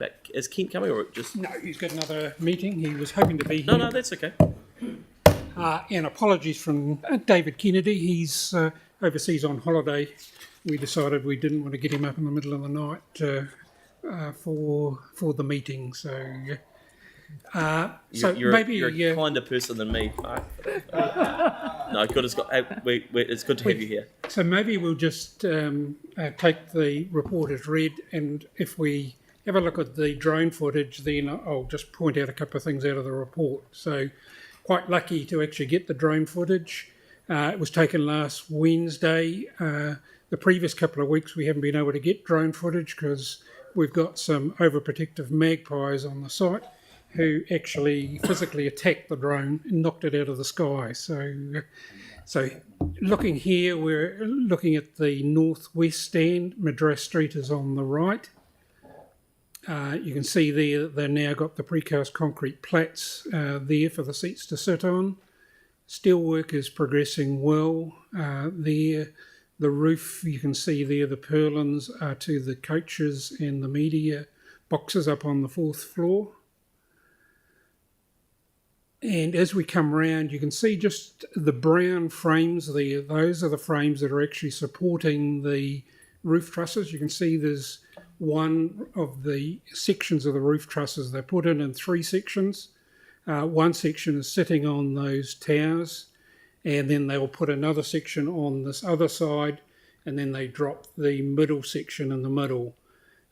back. Is Kent coming or just... No, he's got another meeting. He was hoping to be here. No, that's okay. And apologies from David Kennedy. He's overseas on holiday. We decided we didn't want to get him up in the middle of the night for the meeting. So You're maybe a kinder person than me. No, good. It's good to have you here. So maybe we'll just take the report as read, and if we have a look at the drone footage, then I'll just point out a couple of things out of the report. So quite lucky to actually get the drone footage. It was taken last Wednesday. The previous couple of weeks we haven't been able to get drone footage because we've got some overprotective magpies on the site who actually physically attacked the drone and knocked it out of the sky. So looking here, we're looking at the northwest stand. Madras Street is on the right. You can see there that they've now got the precast concrete plats there for the seats to sit on. Steelwork is progressing well there. The roof, you can see there, the purlins are to the coaches and the media boxes up on the 4th floor. And as we come round, you can see just the brown frames there. Those are the frames that are actually supporting the roof trusses. You can see there's one of the sections of the roof trusses they put in 3 sections. One section is sitting on those towers, and then they will put another section on this other side, and then they drop the middle section in the middle.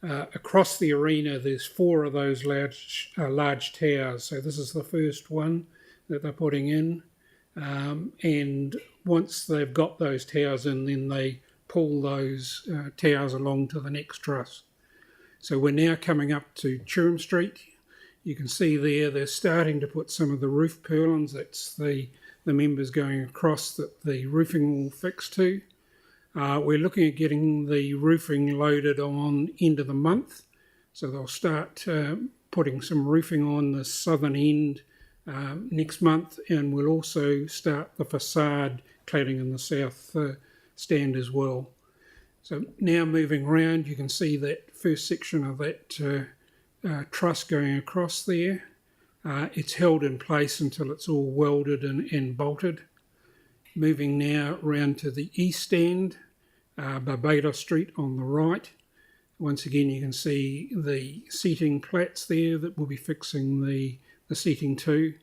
Across the arena, there's 4 of those large towers. So this is the first one that they're putting in. And once they've got those towers in, then they pull those towers along to the next truss. So we're now coming up to Churum Street. You can see there they're starting to put some of the roof purlins. That's the members going across that the roofing will fix to. We're looking at getting the roofing loaded on end of the month. So they'll start putting some roofing on the southern end next month, and we'll also start the facade cladding in the south stand as well. So now moving around, you can see that first section of that truss going across there. It's held in place until it's all welded and bolted. Moving now round to the east end, Barbados Street on the right. Once again, you can see the seating plats there that we'll be fixing the seating to.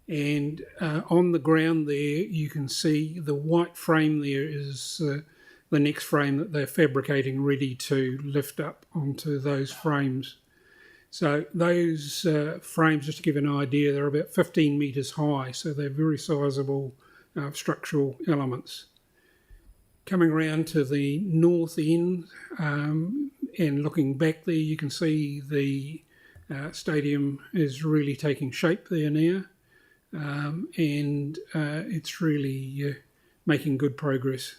And on the ground there, you can see the white frame there is the next frame that they're fabricating ready to lift up onto those frames. So those frames, just to give you an idea, they're about 15 metres high, so they're very sizable structural elements. Coming around to the north end and looking back there, you can see the stadium is really taking shape there now, and it's really making good progress.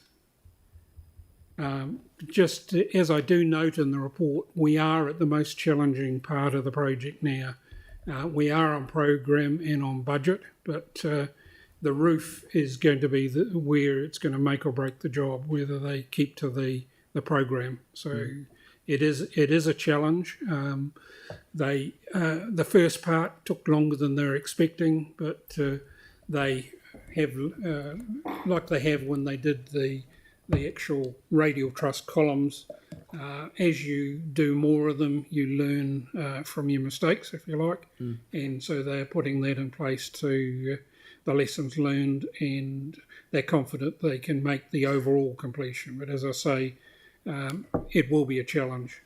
Just as I do note in the report, we are at the most challenging part of the project now. We are on program and on budget, but the roof is going to be where it's going to make or break the job, whether they keep to the program. So it is a challenge. The first part took longer than they were expecting, but they have, like they have when they did the actual radial truss columns, as you do more of them, you learn from your mistakes, if you like. And so they're putting that in place to the lessons learned, and they're confident they can make the overall completion. But as I say, it will be a challenge.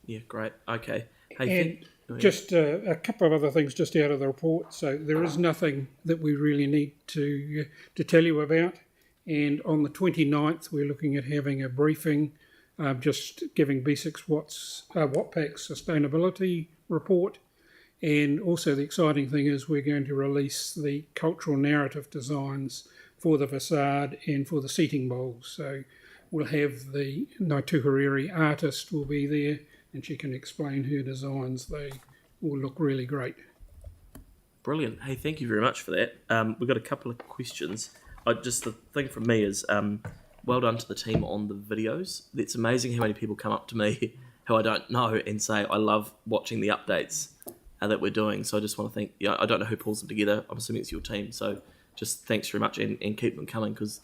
Yeah, great. Okay. Hey, just a couple of other things just out of the report. So there is nothing that we really need to tell you about. And on the 29th, we're looking at having a briefing, just giving B6 Wattpack's sustainability report. And also the exciting thing is we're going to release the cultural narrative designs for the facade and for the seating bowls. So we'll have the Naituhariri artist will be there, and she can explain her designs. They will look really great. Brilliant. Hey, thank you very much for that. We've got a couple of questions. Just the thing from me is, well done to the team on the videos. It's amazing how many people come up to me who I don't know and say I love watching the updates that we're doing. So I just want to thank. I don't know who pulls them together. I'm assuming it's your team. So just thanks very much and keep them coming because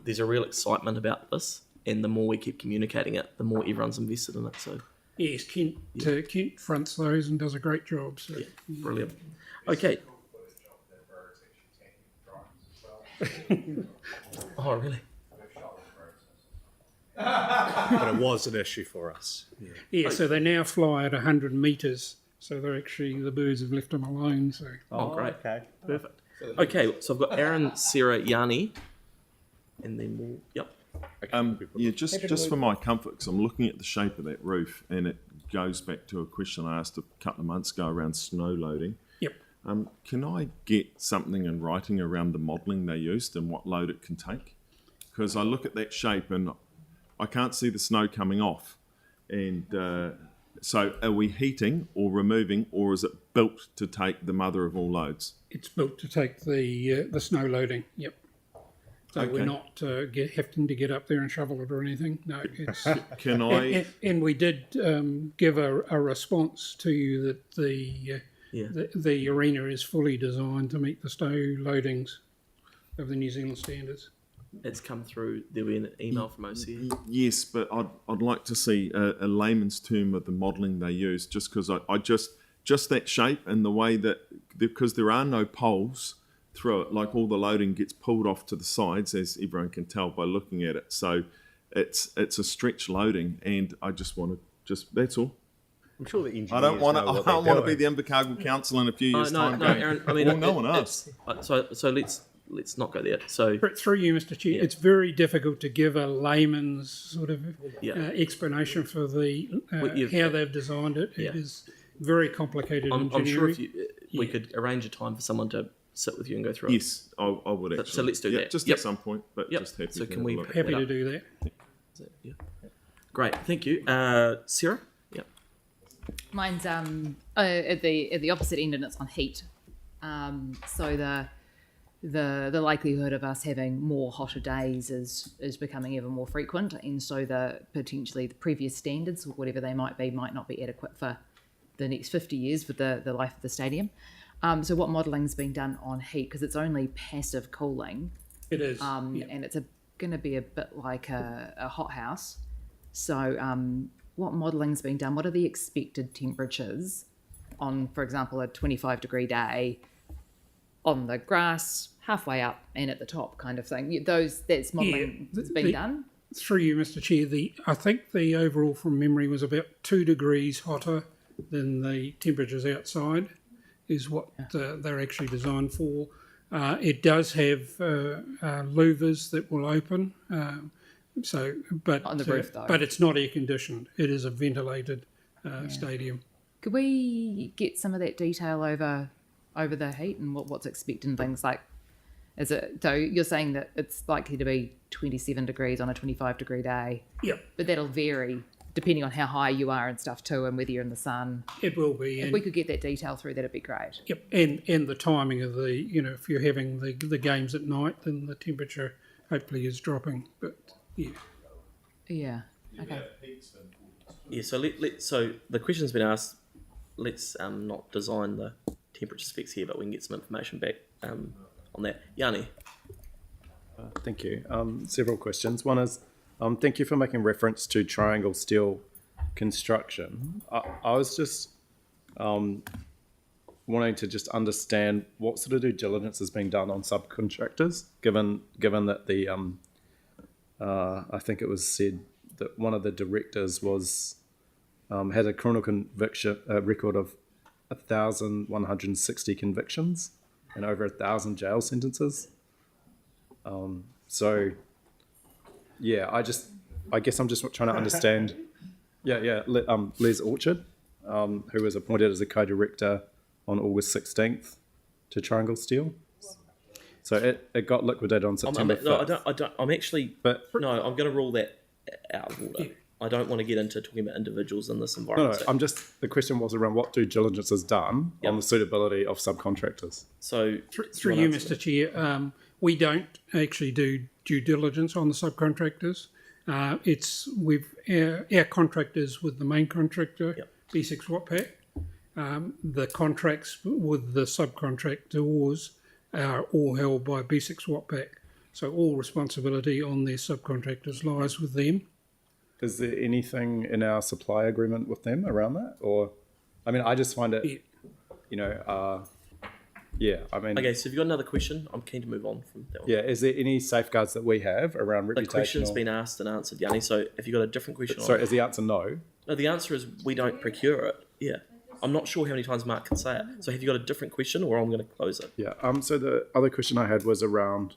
there's a real excitement about this, and the more we keep communicating it, the more everyone's invested in it. So Yes, Kent fronts those and does a great job. So. yeah, brilliant. Okay. Oh, really? But it was an issue for us. Yeah, so they now fly at 100 metres. So they're actually, the birds have left them alone. So Oh, great. Okay. Perfect. Okay, so I've got Aaron, Sarah, Yanni, and then we'll, yep. Yeah, just for my comfort, because I'm looking at the shape of that roof, and it goes back to a question I asked a couple of months ago around snow loading. yep. Can I get something in writing around the modelling they used and what load it can take? Because I look at that shape and I can't see the snow coming off. And so are we heating or removing, or is it built to take the mother of all loads? It's built to take the snow loading. Yep. So Okay. we're not having to get up there and shovel it or anything. No, it's. Can I... And we did give a response to you that the arena is fully designed to meet the snow loadings of the New Zealand standards. It's come through. There'll be an email from OCE. Yes, but I'd like to see a layman's term of the modelling they use, just because I just that shape and the way that, because there are no poles through it, like all the loading gets pulled off to the sides, as everyone can tell by looking at it. So it's a stretch loading, and I just want to that's all. I'm sure the engineers I don't want know what to they're be doing. the Invercargill Council in a few years' No, time. no, going, Aaron. I mean, well, no one asked. So let's not go there. So Through you, Mr. Chair, it's very difficult to give a layman's sort of Yeah. explanation for you've- how they've designed it. Yeah. It is very complicated I'm sure engineering. if we could arrange a time for someone to sit with you and go through it. Yes, I would actually. So let's do Yeah, that. Just Yep. at some point, but Yep. just happy So to can have we a look. pick Happy that to up? do that. Is it? Yeah. Great, thank you, Sarah. Yep. Mine's at the opposite end, and it's on heat. So the likelihood of us having more hotter days is becoming ever more frequent, and so potentially the previous standards, whatever they might be, might not be adequate for the next 50 years for the life of the stadium. So what modelling's been done on heat, because it's only passive cooling, It is. and it's going to be a bit like a hothouse. So what modelling's been done? What are the expected temperatures on, for example, a 25-degree day on the grass, halfway up and at the top kind of thing? That's modelling that's been done? Through you, Mr. Chair, I think the overall from memory was about 2 degrees hotter than the temperatures outside is what they're actually designed for. It does have louvers that will open, but On the roof, though. but it's not air conditioned. It is a ventilated stadium. Could we get some of that detail over the heat and what's expected and things like? So you're saying that it's likely to be 27 degrees on a 25-degree day, Yep, but that'll vary depending on how high you are and stuff too, and whether you're in the sun. it will be. If we could get that detail through, that'd be great. Yep, and the timing of if you're having the games at night, then the temperature hopefully is dropping. But yeah. Yeah. Okay. Yeah. So so the question's been asked. Let's not design the temperature specs here, but we can get some information back on that. Yanni. Thank you. Several questions. One is, thank you for making reference to triangle steel construction. I was just wanting to just understand what sort of due diligence is being done on subcontractors, given that the I think it was said that one of the directors was had a criminal conviction record of 1,160 convictions and over 1,000 jail sentences. So, yeah, I guess I'm just trying to understand. Les Orchard, who was appointed as a co-director on August 16th to Triangle Steel. So it got liquidated on September 5th. I'm actually. But No, I'm going to rule that out of order. I don't want to get into talking about individuals in this no, environment. the question was around what due diligence is done Yep. on the suitability of subcontractors. So Through you, Mr. Chair, we don't actually do due diligence on the subcontractors. Our contract is with the main contractor, Yep. B6 Watpac. The contracts with the subcontractors are all held by B6 Watpac. So all responsibility on their subcontractors lies with them. Is there anything in our supply agreement with them around that? Or, I mean, I just find it, Yeah. you know, I mean, Okay, so if you've got another question, I'm keen to move on from that one. yeah, is there any safeguards that we have around The question's reputational? been asked and answered, Yanni. So if you've got a different question, Sorry, is the answer no? no, the answer is we don't procure it. Yeah, I'm not sure how many times Mark can say it. So have you got a different question, or I'm going to close it? Yeah. So the other question I had was around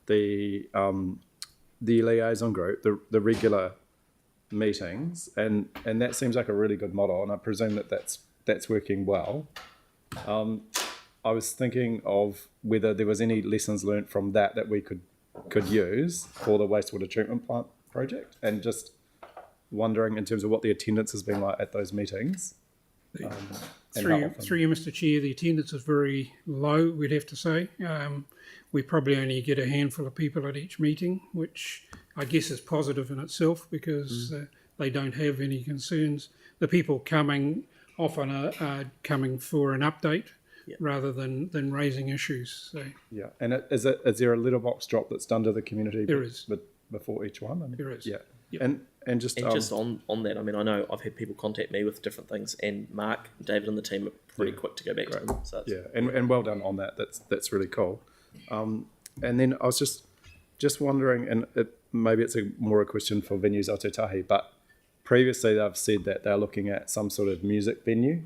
the liaison group, the regular meetings, and that seems like a really good model, and I presume that's working well. I was thinking of whether there was any lessons learnt from that we could use for the wastewater treatment plant project, and just wondering in terms of what the attendance has been like at those meetings. And how often. Through you, Mr. Chair, the attendance is very low, we'd have to say. We probably only get a handful of people at each meeting, which I guess is positive in itself because they don't have any concerns. The people coming often are coming for an update rather than raising issues. So Yeah, and is there a letterbox drop that's done to the community? There is. Before each one. There is. Yeah, Yep. and just Just on that, I mean, I know I've had people contact me with different things, and Mark, David, and the team are pretty quick to go back to them. So it's, yeah, and well done on that. That's really cool. And then I was just wondering, and maybe it's more a question for Venues Aotearoa, but previously they've said that they're looking at some sort of music venue.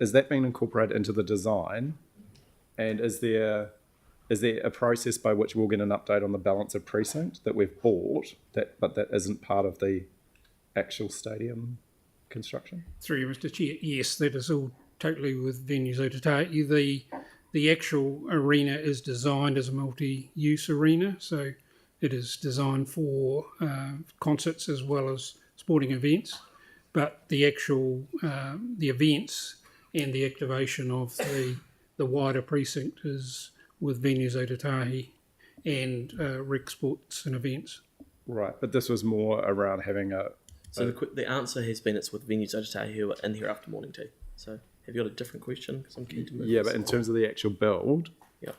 Is that being incorporated into the design? And is there a process by which we'll get an update on the balance of precinct that we've bought, but that isn't part of the actual stadium construction? through you, Mr. Chair, yes, that is all totally with Venues Aotearoa. The actual arena is designed as a multi-use arena, so it is designed for concerts as well as sporting events. But the actual the events and the activation of the wider precinct is with Venues Aotearoa and rec sports and events. Right, but this was more around having a. So the answer has been it's with Venues Aotearoa who are in here after morning tea. So have you got a different question? Because I'm keen to move. Yeah, this. but in terms of the actual build, Yeah.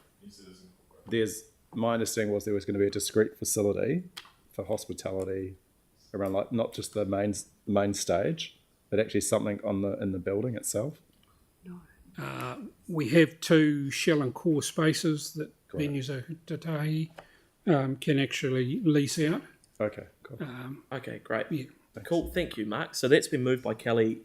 my understanding was there was going to be a discrete facility for hospitality around, like, not just the main stage, but actually something in the building itself. We have two shell and core spaces that Venues Aotearoa can actually lease out. Okay, cool. Okay, great. Yeah. Cool. Thank you, Mark. So that's been moved by Kelly,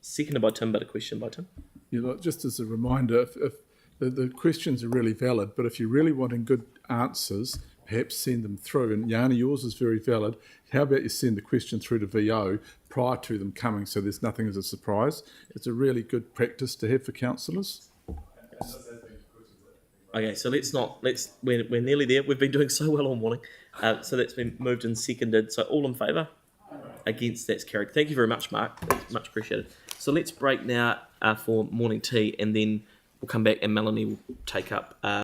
seconded by Tim, but a question by Tim. You know, just as a reminder, if the questions are really valid, but if you're really wanting good answers, perhaps send them through. And Yanni, yours is very valid. How about you send the question through to VO prior to them coming, so there's nothing as a surprise. It's a really good practice to have for councillors. Okay, so we're nearly there. We've been doing so well all morning. So that's been moved and seconded. So all in favour? Against, that's carried. Thank you very much, Mark. That's much appreciated. So let's break now for morning tea, and then we'll come back and Melanie will take up